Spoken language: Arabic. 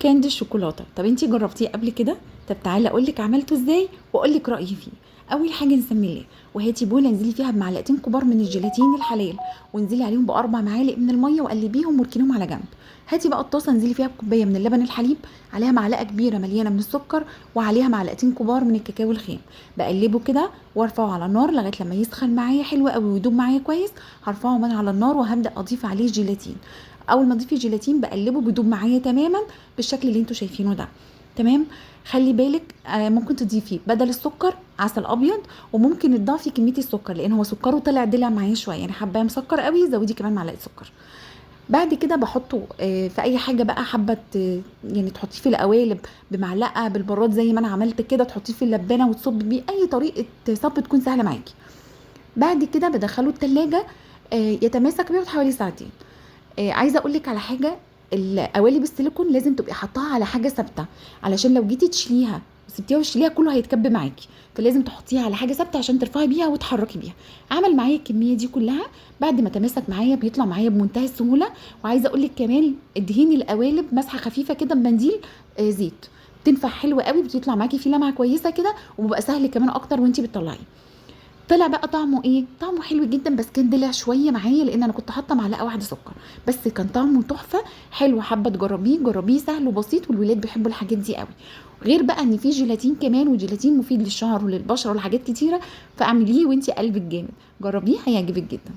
كاندي الشوكولاته. طب انتي جربتيه قبل كده؟ طب تعالى اقول لك عملته ازاي واقول لك رايي فيه. اول حاجه نسمي الله، وهاتي بوله انزلي فيها بمعلقتين كبار من الجيلاتين الحلال، وانزلي عليهم باربع معالق من الميه وقلبيهم واركنيهم على جنب. هاتي بقى الطاسه انزلي فيها بكوبايه من اللبن الحليب، عليها معلقه كبيره مليانه من السكر، وعليها معلقتين كبار من الكاكاو الخام. بقلبه كده وارفعه على النار لغايه لما يسخن معايا حلو قوي ويدوب معايا كويس. هرفعه من على النار وهبدا اضيف عليه الجيلاتين. اول ما اضيف الجيلاتين بقلبه بيدوب معايا تماما بالشكل اللي انتوا شايفينه ده. تمام. خلي بالك ممكن تضيفي بدل السكر عسل ابيض، وممكن تضافي كميه السكر لان هو سكره طلع دلع معايا شويه، يعني حبايه مسكر قوي زودي كمان معلقه سكر. بعد كده بحطه في اي حاجه بقى حابه يعني تحطيه في القوالب بمعلقه بالبراد زي ما انا عملت كده، تحطيه في اللبانه وتصب بيه، اي طريقه صب تكون سهله معاكي. بعد كده بدخله التلاجة يتماسك بيقعد حوالي ساعتين. عايزه اقول لك على حاجه، القوالب السيليكون لازم تبقي حطاها على حاجه ثابته، علشان لو جيتي تشيليها وسبتيها وتشيليها كله هيتكب معاكي، فلازم تحطيها على حاجه ثابته عشان ترفعي بيها وتحركي بيها. عمل معايا الكميه دي كلها، بعد ما تماسك معايا بيطلع معايا بمنتهى السهوله. وعايزه اقول لك كمان ادهني القوالب مسحه خفيفه كده بمنديل زيت، بتنفع حلوه قوي، بتطلع معاكي فيه لمعه كويسه كده، وبيبقى سهل كمان اكتر وانتي بتطلعيه. طلع بقى طعمه ايه؟ طعمه حلو جدا، بس كان دلع شويه معايا لان انا كنت حاطه معلقه واحده سكر، بس كان طعمه تحفه. حلو، حابه تجربيه جربيه، سهل وبسيط والولاد بيحبوا الحاجات دي قوي. غير بقى ان في جيلاتين كمان، وجيلاتين مفيد للشعر وللبشره ولحاجات كتيره، فاعمليه وانتي قلبك جامد، جربيه هيعجبك جدا.